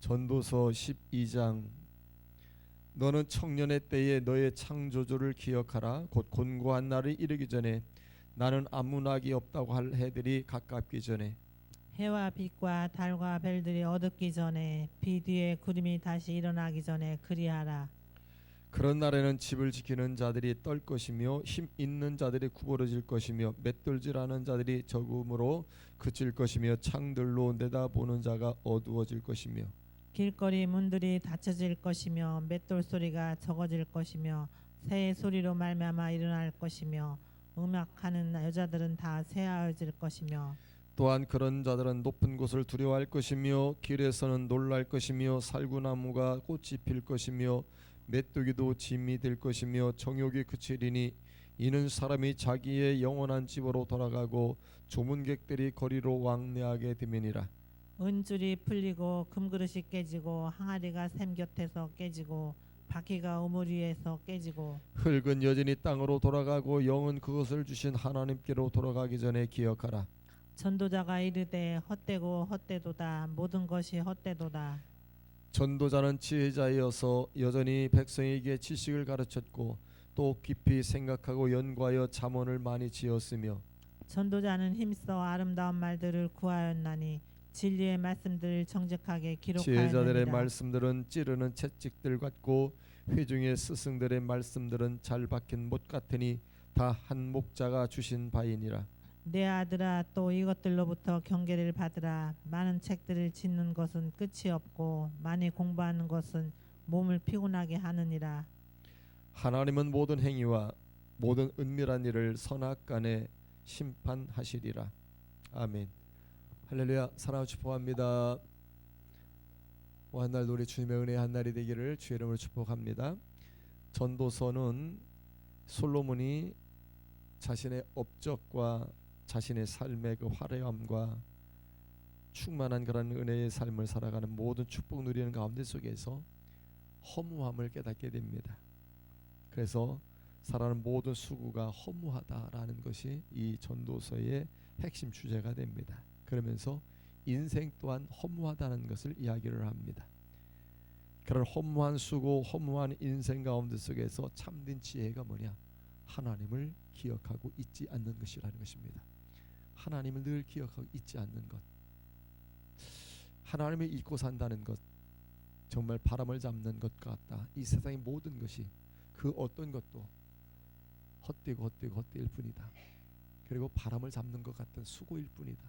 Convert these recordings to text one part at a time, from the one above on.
전도서 12장. 너는 청년의 때에 너의 창조주를 기억하라. 곧 곤고한 날이 이르기 전에 나는 아무 낙이 없다고 할 해들이 가깝기 전에 해와 빛과 달과 별들이 어둡기 전에 비 뒤에 구름이 다시 일어나기 전에 그리하라. 그런 날에는 집을 지키는 자들이 떨 것이며 힘 있는 자들이 구부러질 것이며 맷돌질하는 자들이 적음으로 그칠 것이며 창들로 내다보는 자가 어두워질 것이며 길거리 문들이 닫혀질 것이며 맷돌 소리가 적어질 것이며 새의 소리로 말미암아 일어날 것이며 음악하는 여자들은 다 새하여질 것이며 또한 그런 자들은 높은 곳을 두려워할 것이며 길에서는 놀랄 것이며 살구나무가 꽃이 필 것이며 메뚜기도 짐이 될 것이며 정욕이 그치리니 이는 사람이 자기의 영원한 집으로 돌아가고 조문객들이 거리로 왕래하게 됨이니라. 은줄이 풀리고 금그릇이 깨지고 항아리가 샘 곁에서 깨지고 바퀴가 우물 위에서 깨지고 흙은 여전히 땅으로 돌아가고 영은 그것을 주신 하나님께로 돌아가기 전에 기억하라. 전도자가 이르되 헛되고 헛되도다 모든 것이 헛되도다. 전도자는 지혜자이어서 여전히 백성에게 지식을 가르쳤고 또 깊이 생각하고 연구하여 잠언을 많이 지었으며 전도자는 힘써 아름다운 말들을 구하였나니 진리의 말씀들을 정직하게 지혜자들의 기록하였느니라. 말씀들은 찌르는 채찍들 같고 회중의 스승들의 말씀들은 잘 박힌 못 같으니 다 한 목자가 주신 바이니라. 내 아들아 또 이것들로부터 경계를 받으라. 많은 책들을 짓는 것은 끝이 없고 많이 공부하는 것은 몸을 피곤하게 하느니라. 하나님은 모든 행위와 모든 은밀한 일을 선악간에 심판하시리라. 아멘. 할렐루야. 사랑을 축복합니다. 한날 우리 주님의 은혜의 한날이 되기를 주의 이름으로 축복합니다. 전도서는 솔로몬이 자신의 업적과 자신의 삶의 그 화려함과 충만한 그런 은혜의 삶을 살아가는 모든 축복 누리는 가운데 속에서 허무함을 깨닫게 됩니다. 그래서 살아가는 모든 수고가 허무하다라는 것이 이 전도서의 핵심 주제가 됩니다. 그러면서 인생 또한 허무하다는 것을 이야기를 합니다. 그런 허무한 수고, 허무한 인생 가운데 속에서 참된 지혜가 뭐냐? 하나님을 기억하고 잊지 않는 것이라는 것입니다. 하나님을 늘 기억하고 잊지 않는 것. 하나님을 잊고 산다는 것 정말 바람을 잡는 것 같다. 이 세상의 모든 것이 그 어떤 것도 헛되고 헛되일 뿐이다. 그리고 바람을 잡는 것 같은 수고일 뿐이다.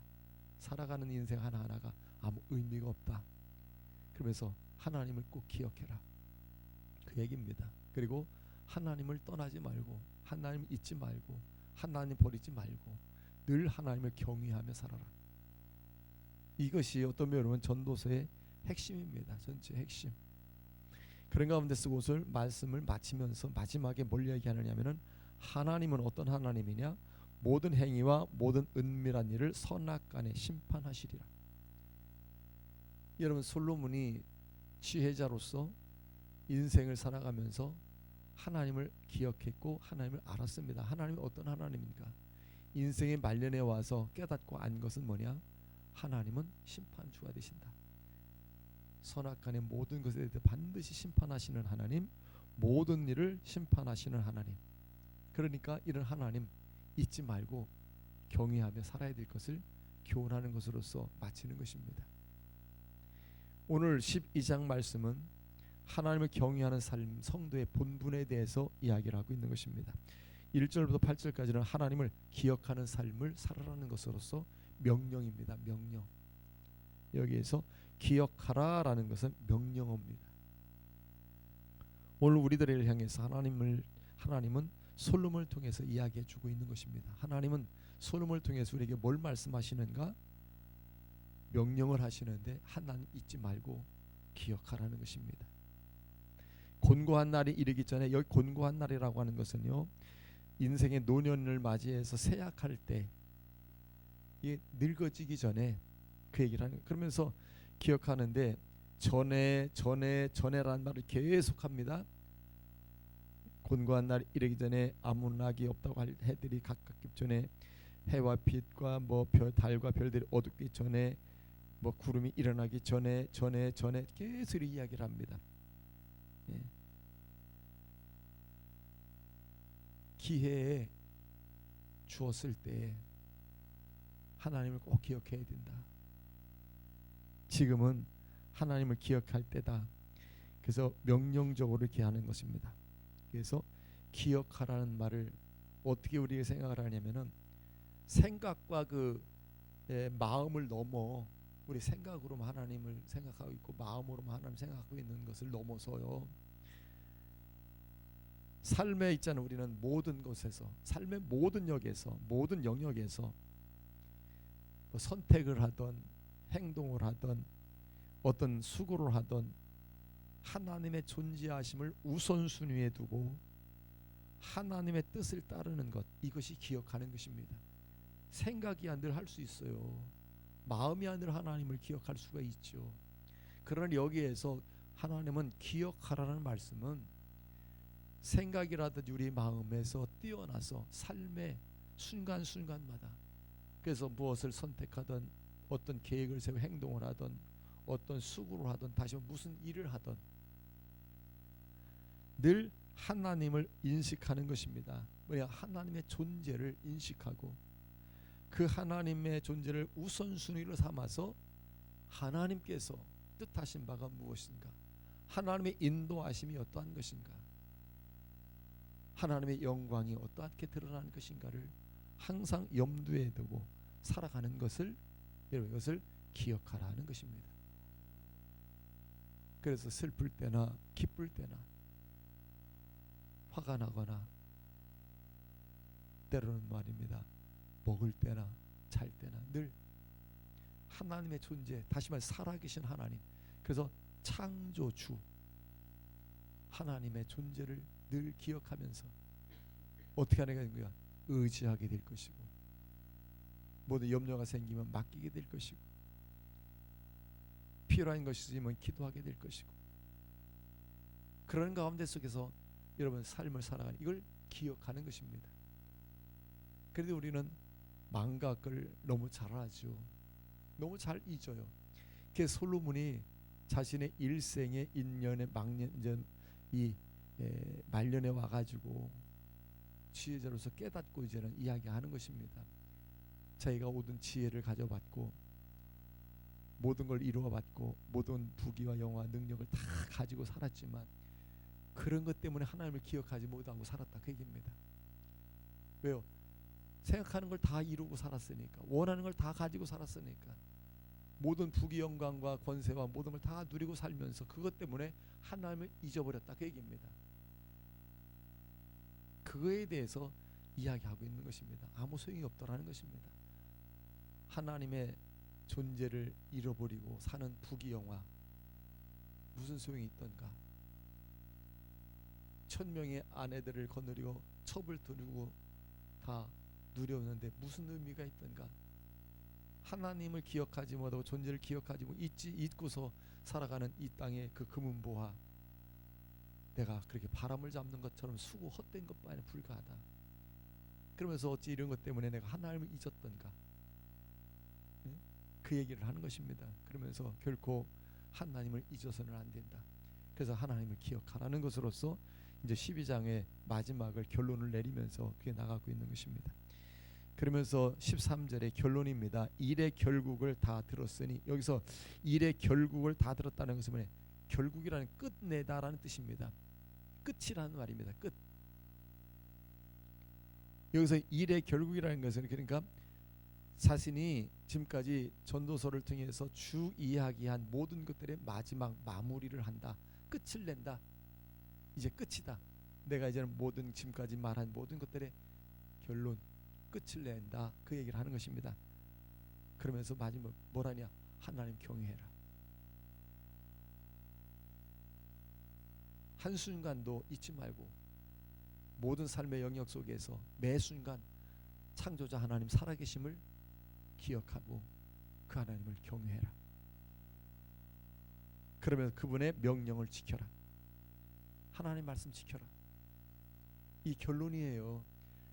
살아가는 인생 하나하나가 아무 의미가 없다. 그러면서 하나님을 꼭 기억해라. 그 얘기입니다. 그리고 하나님을 떠나지 말고 하나님 잊지 말고 하나님 버리지 말고 늘 하나님을 경외하며 살아라. 이것이 어떤 면으로는 전도서의 핵심입니다. 전체 핵심. 그런 가운데 쓰고서 말씀을 마치면서 마지막에 뭘 이야기하느냐면은 하나님은 어떤 하나님이냐? 모든 행위와 모든 은밀한 일을 선악간에 심판하시리라. 여러분 솔로몬이 지혜자로서 인생을 살아가면서 하나님을 기억했고 하나님을 알았습니다. 하나님이 어떤 하나님입니까? 인생의 말년에 와서 깨닫고 안 것은 뭐냐? 하나님은 심판주가 되신다. 선악간의 모든 것에 대해 반드시 심판하시는 하나님, 모든 일을 심판하시는 하나님. 그러니까 이런 하나님 잊지 말고 경외하며 살아야 될 것을 교훈하는 것으로서 마치는 것입니다. 오늘 12장 말씀은 하나님을 경외하는 삶, 성도의 본분에 대해서 이야기를 하고 있는 것입니다. 1절부터 8절까지는 하나님을 기억하는 삶을 살아가는 것으로서 명령입니다. 명령. 여기에서 기억하라라는 것은 명령어입니다. 오늘 우리들을 향해서 하나님은 솔로몬을 통해서 이야기해 주고 있는 것입니다. 하나님은 솔로몬을 통해서 우리에게 뭘 말씀하시는가? 명령을 하시는데 하나님 잊지 말고 기억하라는 것입니다. 곤고한 날이 이르기 전에, 여기 곤고한 날이라고 하는 것은요, 인생의 노년을 맞이해서 쇠약할 때, 이게 늙어지기 전에 그 얘기를 하는 거예요. 그러면서 기억하는데 전에라는 말을 계속합니다. 곤고한 날이 이르기 전에 아무 낙이 없다고 할 해들이 가깝기 전에 해와 빛과 달과 별들이 어둡기 전에 뭐 구름이 일어나기 전에 계속 이야기를 합니다. 예. 기회에 주었을 때 하나님을 꼭 기억해야 된다. 지금은 하나님을 기억할 때다. 그래서 명령적으로 이렇게 하는 것입니다. 그래서 기억하라는 말을 어떻게 우리가 생각을 하냐면은 생각과 그 마음을 넘어 우리 생각으로만 하나님을 생각하고 있고 마음으로만 하나님 생각하고 있는 것을 넘어서요. 삶에 있잖아. 우리는 모든 것에서 삶의 모든 역에서 모든 영역에서 뭐 선택을 하던 행동을 하던 어떤 수고를 하던 하나님의 존재하심을 우선순위에 두고 하나님의 뜻을 따르는 것, 이것이 기억하는 것입니다. 생각이 안 늘 할 수 있어요. 마음이 안 늘 하나님을 기억할 수가 있죠. 그러나 여기에서 하나님은 기억하라는 말씀은 생각이라든지 우리 마음에서 뛰어나서 삶의 순간순간마다, 그래서 무엇을 선택하든 어떤 계획을 세우고 행동을 하든 어떤 수고를 하든 다시 무슨 일을 하든 늘 하나님을 인식하는 것입니다. 뭐냐, 하나님의 존재를 인식하고 그 하나님의 존재를 우선순위로 삼아서 하나님께서 뜻하신 바가 무엇인가, 하나님의 인도하심이 어떠한 것인가, 하나님의 영광이 어떻게 드러나는 것인가를 항상 염두에 두고 살아가는 것을, 여러분, 이것을 기억하라는 것입니다. 그래서 슬플 때나 기쁠 때나 화가 나거나 때로는 말입니다, 먹을 때나 잘 때나 늘 하나님의 존재, 다시 말해 살아계신 하나님, 그래서 창조주 하나님의 존재를 늘 기억하면서 어떻게 하는 거야? 의지하게 될 것이고 모든 염려가 생기면 맡기게 될 것이고 필요한 것이 있으면 기도하게 될 것이고, 그런 가운데 속에서 여러분 삶을 살아가는, 이걸 기억하는 것입니다. 그런데 우리는 망각을 너무 잘하죠. 너무 잘 잊어요. 그래서 솔로몬이 자신의 일생의 인년의 망년 이 말년에 와가지고 지혜자로서 깨닫고 이제는 이야기하는 것입니다. 자기가 모든 지혜를 가져봤고 모든 걸 이루어봤고 모든 부귀와 영화 능력을 다 가지고 살았지만 그런 것 때문에 하나님을 기억하지 못하고 살았다, 그 얘기입니다. 왜요? 생각하는 걸 다 이루고 살았으니까, 원하는 걸 다 가지고 살았으니까, 모든 부귀 영광과 권세와 모든 걸 다 누리고 살면서 그것 때문에 하나님을 잊어버렸다, 그 얘기입니다. 그거에 대해서 이야기하고 있는 것입니다. 아무 소용이 없다라는 것입니다. 하나님의 존재를 잃어버리고 사는 부귀 영화 무슨 소용이 있던가? 1000명의 아내들을 거느리고 첩을 두르고 다 누렸는데 무슨 의미가 있던가? 하나님을 기억하지 못하고 존재를 기억하지 못 잊고서 살아가는 이 땅의 그 금은보화, 내가 그렇게 바람을 잡는 것처럼 수고 헛된 것만에 불과하다. 그러면서 어찌 이런 것 때문에 내가 하나님을 잊었던가? 네? 그 얘기를 하는 것입니다. 그러면서 결코 하나님을 잊어서는 안 된다. 그래서 하나님을 기억하라는 것으로서 이제 12장의 마지막을 결론을 내리면서 그게 나가고 있는 것입니다. 그러면서 13절의 결론입니다. 일의 결국을 다 들었으니, 여기서 일의 결국을 다 들었다는 것은 뭐냐? 결국이라는 끝내다라는 뜻입니다. 끝이라는 말입니다. 끝. 여기서 일의 결국이라는 것은 그러니까 자신이 지금까지 전도서를 통해서 쭉 이야기한 모든 것들의 마지막 마무리를 한다. 끝을 낸다. 이제 끝이다. 내가 이제는 모든 지금까지 말한 모든 것들의 결론, 끝을 낸다. 그 얘기를 하는 것입니다. 그러면서 마지막 뭐라냐? 하나님 경외해라. 한순간도 잊지 말고 모든 삶의 영역 속에서 매 순간 창조자 하나님 살아계심을 기억하고 그 하나님을 경외해라. 그러면서 그분의 명령을 지켜라. 하나님 말씀 지켜라. 이 결론이에요.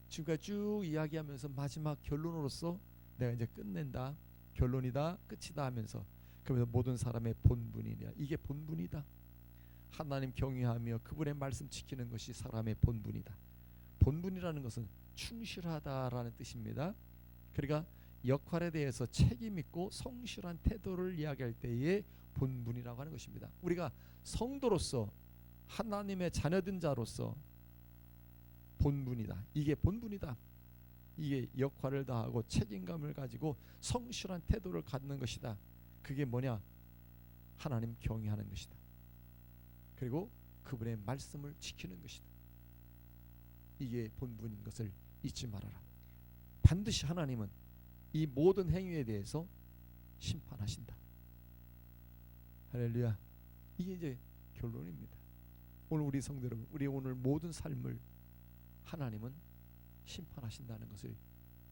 지금까지 쭉 이야기하면서 마지막 결론으로서 내가 이제 끝낸다. 결론이다, 끝이다 하면서 그러면서 모든 사람의 본분이냐, 이게 본분이다. 하나님 경외하며 그분의 말씀 지키는 것이 사람의 본분이다. 본분이라는 것은 충실하다라는 뜻입니다. 그러니까 역할에 대해서 책임 있고 성실한 태도를 이야기할 때의 본분이라고 하는 것입니다. 우리가 성도로서 하나님의 자녀된 자로서 본분이다. 이게 본분이다. 이게 역할을 다하고 책임감을 가지고 성실한 태도를 갖는 것이다. 그게 뭐냐? 하나님 경외하는 것이다. 그리고 그분의 말씀을 지키는 것이다. 이게 본분인 것을 잊지 말아라. 반드시 하나님은 이 모든 행위에 대해서 심판하신다. 할렐루야. 이게 이제 결론입니다. 오늘 우리 성도 여러분, 우리 오늘 모든 삶을 하나님은 심판하신다는 것을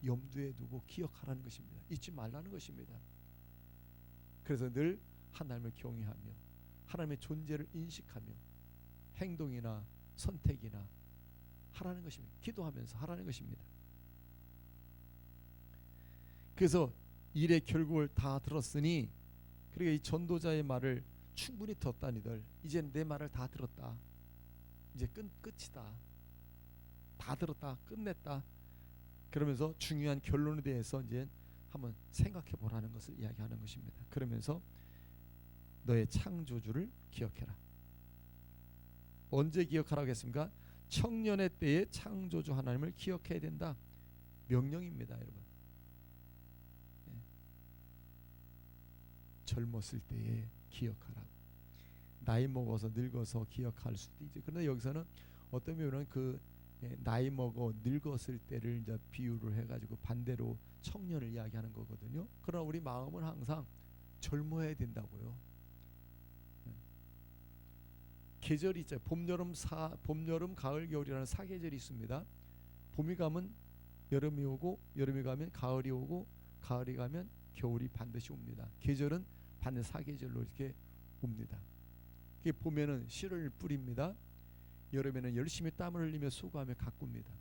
염두에 두고 기억하라는 것입니다. 잊지 말라는 것입니다. 그래서 늘 하나님을 경외하며 하나님의 존재를 인식하며 행동이나 선택이나 하라는 것입니다. 기도하면서 하라는 것입니다. 그래서 일의 결국을 다 들었으니, 그러니까 이 전도자의 말을 충분히 들었다니들, 이제 내 말을 다 들었다, 이제 끝이다, 다 들었다, 끝냈다, 그러면서 중요한 결론에 대해서 이제 한번 생각해 보라는 것을 이야기하는 것입니다. 그러면서 너의 창조주를 기억해라. 언제 기억하라고 했습니까? 청년의 때에 창조주 하나님을 기억해야 된다. 명령입니다, 여러분. 젊었을 때에 기억하라. 나이 먹어서 늙어서 기억할 수도 있죠. 그런데 여기서는 어떤 면은 그 나이 먹어 늙었을 때를 이제 비유를 해가지고 반대로 청년을 이야기하는 거거든요. 그러나 우리 마음은 항상 젊어야 된다고요. 계절이 있죠. 봄, 여름, 가을, 겨울이라는 4계절이 있습니다. 봄이 가면 여름이 오고, 여름이 가면 가을이 오고, 가을이 가면 겨울이 반드시 옵니다. 계절은 반드시 4계절로 이렇게 옵니다. 그게 봄에는 씨를 뿌립니다. 여름에는 열심히 땀을 흘리며 수고하며 가꿉니다.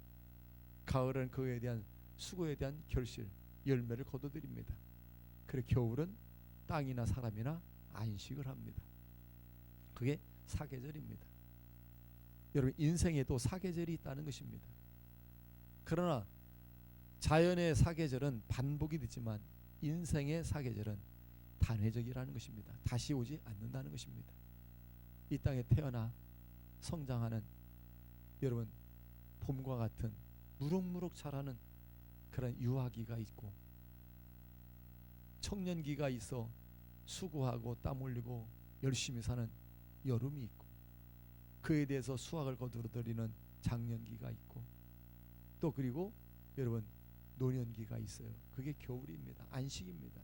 가을은 그에 대한 수고에 대한 결실, 열매를 거둬들입니다. 그리고 겨울은 땅이나 사람이나 안식을 합니다. 그게 4계절입니다. 여러분, 인생에도 4계절이 있다는 것입니다. 그러나 자연의 4계절은 반복이 되지만 인생의 4계절은 단회적이라는 것입니다. 다시 오지 않는다는 것입니다. 이 땅에 태어나 성장하는 여러분, 봄과 같은 무럭무럭 자라는 그런 유아기가 있고, 청년기가 있어 수고하고 땀 흘리고 열심히 사는 여름이 있고, 그에 대해서 수확을 거두어들이는 장년기가 있고, 또 그리고 여러분 노년기가 있어요. 그게 겨울입니다. 안식입니다.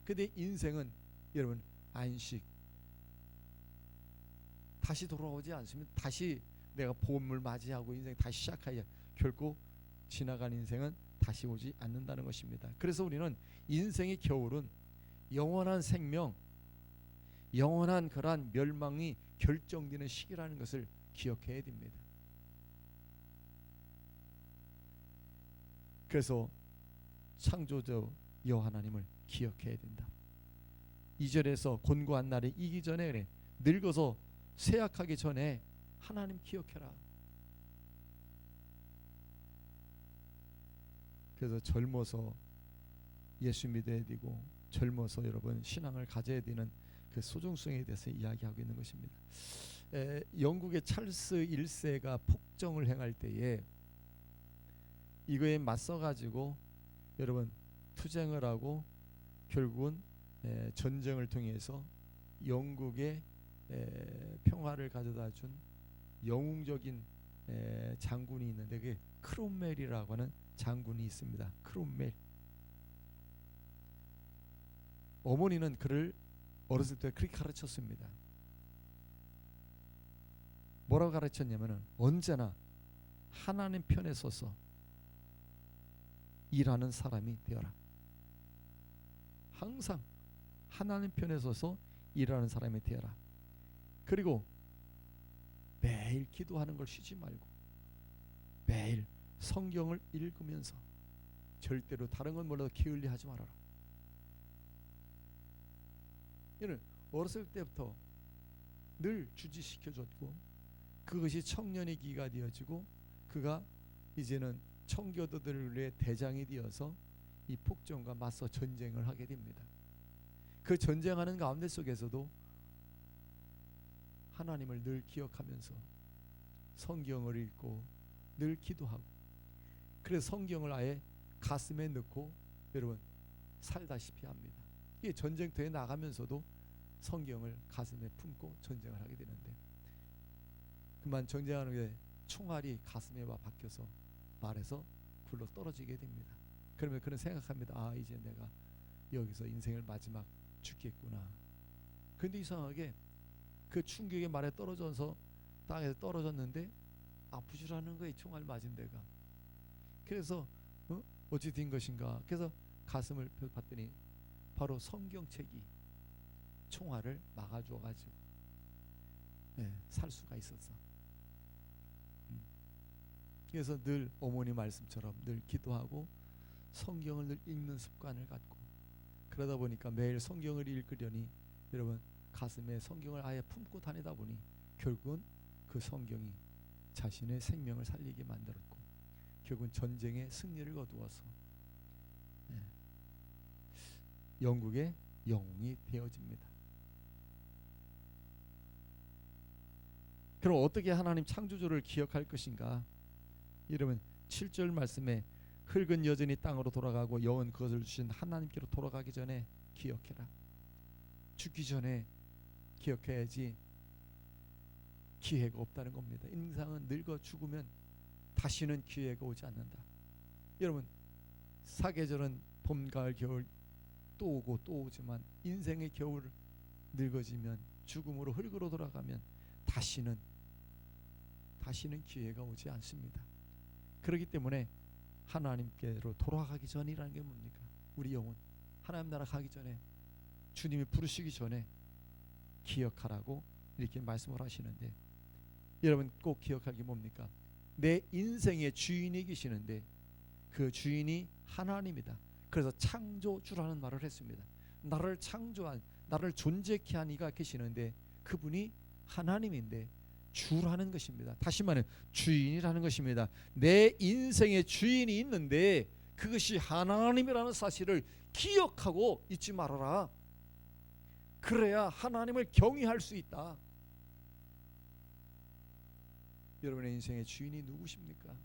근데 인생은 여러분 안식, 다시 돌아오지 않습니다. 다시 내가 봄을 맞이하고 인생 다시 시작하여 결코 지나간 인생은 다시 오지 않는다는 것입니다. 그래서 우리는 인생의 겨울은 영원한 생명, 영원한 그러한 멸망이 결정되는 시기라는 것을 기억해야 됩니다. 그래서 창조주 여호와 하나님을 기억해야 된다. 2절에서 곤고한 날이 이기 전에 그래, 늙어서 쇠약하기 전에 하나님 기억해라. 그래서 젊어서 예수 믿어야 되고, 젊어서 여러분 신앙을 가져야 되는 그 소중성에 대해서 이야기하고 있는 것입니다. 영국의 찰스 1세가 폭정을 행할 때에 이거에 맞서 가지고 여러분 투쟁을 하고 결국은 전쟁을 통해서 영국의 평화를 가져다 준 영웅적인 장군이 있는데, 그게 크롬웰이라고 하는 장군이 있습니다. 크롬웰. 어머니는 그를 어렸을 때 그렇게 가르쳤습니다. 뭐라고 가르쳤냐면은 언제나 하나님 편에 서서 일하는 사람이 되어라. 항상 하나님 편에 서서 일하는 사람이 되어라. 그리고 매일 기도하는 걸 쉬지 말고 매일 성경을 읽으면서 절대로 다른 건 몰라도 게을리하지 말아라. 이는 어렸을 때부터 늘 주지시켜줬고 그것이 청년의 기가 되어지고 그가 이제는 청교도들의 대장이 되어서 이 폭정과 맞서 전쟁을 하게 됩니다. 그 전쟁하는 가운데 속에서도 하나님을 늘 기억하면서 성경을 읽고 늘 기도하고, 그래서 성경을 아예 가슴에 넣고 여러분 살다시피 합니다. 이게 전쟁터에 나가면서도 성경을 가슴에 품고 전쟁을 하게 되는데, 그만 전쟁하는 게 총알이 가슴에 와 박혀서 말해서 굴러 떨어지게 됩니다. 그러면 그는 생각합니다. 아, 이제 내가 여기서 인생을 마지막 죽겠구나. 근데 이상하게 그 충격의 말에 떨어져서 땅에서 떨어졌는데 아프질 않은 거예요. 총알 맞은 데가. 그래서 어찌 된 것인가. 그래서 가슴을 봤더니 바로 성경책이 총알을 막아줘가지고 살 수가 있었어. 그래서 늘 어머니 말씀처럼 늘 기도하고 성경을 늘 읽는 습관을 갖고, 그러다 보니까 매일 성경을 읽으려니 여러분 가슴에 성경을 아예 품고 다니다 보니 결국은 그 성경이 자신의 생명을 살리게 만들었고 결국은 전쟁의 승리를 거두어서 영국의 영웅이 되어집니다. 그럼 어떻게 하나님 창조주를 기억할 것인가? 이러면 7절 말씀에 흙은 여전히 땅으로 돌아가고 영은 그것을 주신 하나님께로 돌아가기 전에 기억해라. 죽기 전에 기억해야지 기회가 없다는 겁니다. 인생은 늙어 죽으면 다시는 기회가 오지 않는다. 여러분 사계절은 봄, 가을, 겨울 또 오고 또 오지만 인생의 겨울 늙어지면 죽음으로 흙으로 돌아가면 다시는 기회가 오지 않습니다. 그렇기 때문에 하나님께로 돌아가기 전이라는 게 뭡니까? 우리 영혼 하나님 나라 가기 전에 주님이 부르시기 전에 기억하라고 이렇게 말씀을 하시는데, 여러분 꼭 기억할 게 뭡니까? 내 인생의 주인이 계시는데 그 주인이 하나님이다. 그래서 창조주라는 말을 했습니다. 나를 창조한, 나를 존재케 한 이가 계시는데 그분이 하나님인데 주라는 것입니다. 다시 말하면 주인이라는 것입니다. 내 인생의 주인이 있는데 그것이 하나님이라는 사실을 기억하고 잊지 말아라. 그래야 하나님을 경외할 수 있다. 여러분의 인생의 주인이 누구십니까?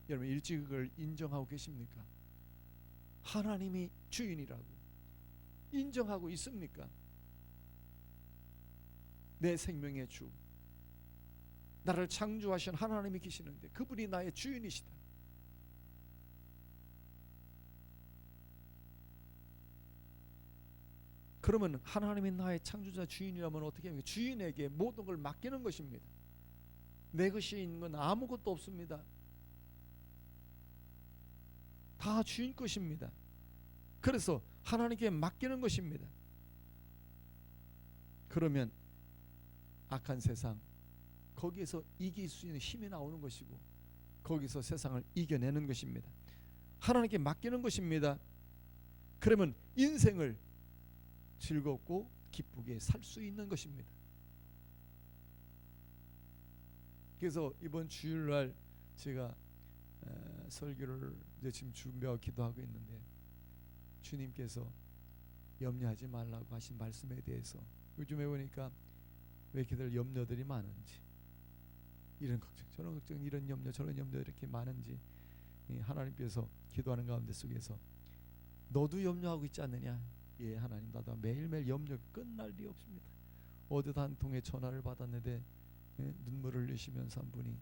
여러분 일찍 그걸 인정하고 계십니까? 하나님이 주인이라고 인정하고 있습니까? 내 생명의 주, 나를 창조하신 하나님이 계시는데 그분이 나의 주인이시다. 그러면 하나님이 나의 창조자 주인이라면 어떻게 합니까? 주인에게 모든 걸 맡기는 것입니다. 내 것이 있는 건 아무것도 없습니다. 다 주인 것입니다. 그래서 하나님께 맡기는 것입니다. 그러면 악한 세상 거기에서 이길 수 있는 힘이 나오는 것이고 거기서 세상을 이겨내는 것입니다. 하나님께 맡기는 것입니다. 그러면 인생을 즐겁고 기쁘게 살 수 있는 것입니다. 그래서 이번 주일날 제가 설교를 이제 지금 준비하고 기도하고 있는데 주님께서 염려하지 말라고 하신 말씀에 대해서 요즘에 보니까 왜 이렇게들 염려들이 많은지, 이런 걱정 저런 걱정 이런 염려 저런 염려 이렇게 많은지 하나님께서 기도하는 가운데 속에서 너도 염려하고 있지 않느냐? 예, 하나님 나도 매일매일 염려 끝날 리 없습니다. 어제도 한 통의 전화를 받았는데 눈물을 흘리시면서 한 분이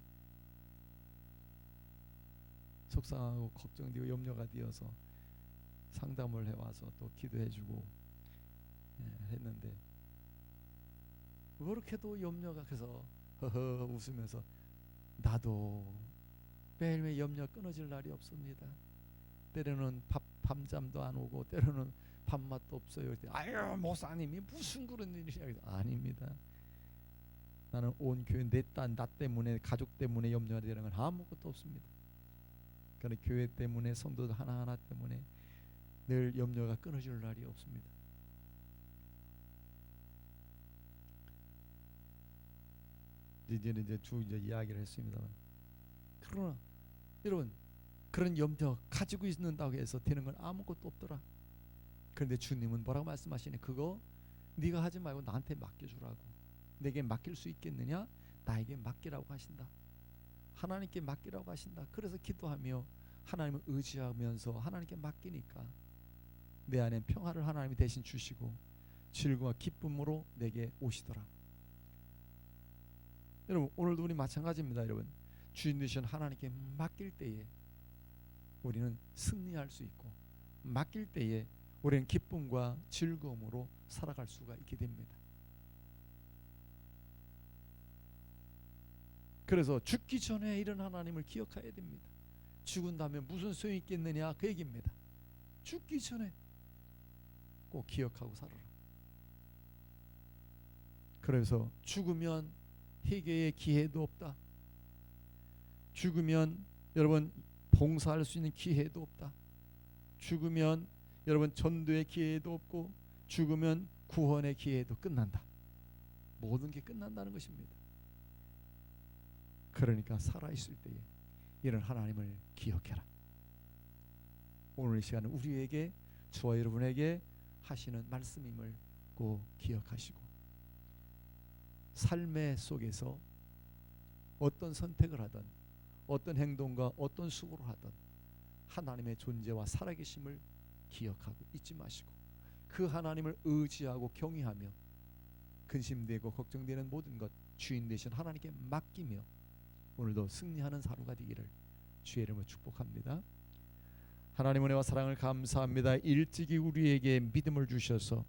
속상하고 걱정되고 염려가 되어서 상담을 해와서 또 기도해주고 했는데 그렇게도 염려가 그래서 허허 웃으면서 나도 매일매일 염려 끊어질 날이 없습니다. 때로는 밤잠도 안 오고 때로는 밥맛도 없어요. 아유 목사님이 무슨 그런 일이냐. 아닙니다. 나는 온 교회 내 딸 나 때문에 가족 때문에 염려가 되는 건 아무것도 없습니다. 그러나 교회 때문에 성도들 하나하나 때문에 늘 염려가 끊어질 날이 없습니다. 이제 쭉 이제 이야기를 했습니다만, 그러나 여러분, 그런 염려 가지고 있는다고 해서 되는 건 아무것도 없더라. 그런데 주님은 뭐라고 말씀하시니? 그거 네가 하지 말고 나한테 맡겨주라고. 내게 맡길 수 있겠느냐? 나에게 맡기라고 하신다. 하나님께 맡기라고 하신다. 그래서 기도하며 하나님을 의지하면서 하나님께 맡기니까 내 안에 평화를 하나님이 대신 주시고 즐거움과 기쁨으로 내게 오시더라. 여러분, 오늘도 우리 마찬가지입니다. 여러분, 주인 되신 하나님께 맡길 때에 우리는 승리할 수 있고, 맡길 때에 우리는 기쁨과 즐거움으로 살아갈 수가 있게 됩니다. 그래서 죽기 전에 이런 하나님을 기억해야 됩니다. 죽은 다음에 무슨 소용이 있겠느냐, 그 얘기입니다. 죽기 전에 꼭 기억하고 살아라. 그래서 죽으면 회개의 기회도 없다. 죽으면 여러분 봉사할 수 있는 기회도 없다. 죽으면 여러분 전도의 기회도 없고, 죽으면 구원의 기회도 끝난다. 모든 게 끝난다는 것입니다. 그러니까 살아있을 때에 이런 하나님을 기억해라. 오늘 이 시간은 우리에게, 저와 여러분에게 하시는 말씀임을 꼭 기억하시고, 삶의 속에서 어떤 선택을 하든 어떤 행동과 어떤 수고를 하든 하나님의 존재와 살아계심을 기억하고 잊지 마시고, 그 하나님을 의지하고 경외하며 근심되고 걱정되는 모든 것 주인 되신 하나님께 맡기며 오늘도 승리하는 하루가 되기를 주의 이름으로 축복합니다. 하나님 은혜와 사랑을 감사합니다. 일찍이 우리에게 믿음을 주셔서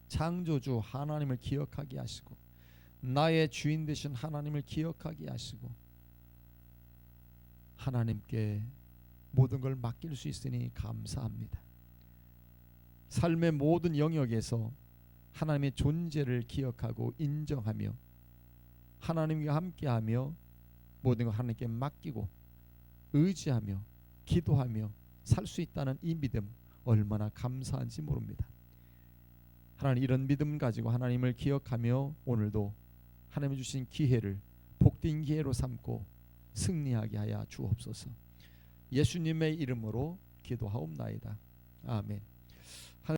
창조주 하나님을 기억하게 하시고, 나의 주인 되신 하나님을 기억하게 하시고, 하나님께 모든 걸 맡길 수 있으니 감사합니다. 삶의 모든 영역에서 하나님의 존재를 기억하고 인정하며 하나님과 함께하며 모든 걸 하나님께 맡기고 의지하며 기도하며 살 수 있다는 이 믿음, 얼마나 감사한지 모릅니다. 하나님, 이런 믿음 가지고 하나님을 기억하며 오늘도 하나님이 주신 기회를 복된 기회로 삼고 승리하게 하여 주옵소서. 예수님의 이름으로 기도하옵나이다. 아멘.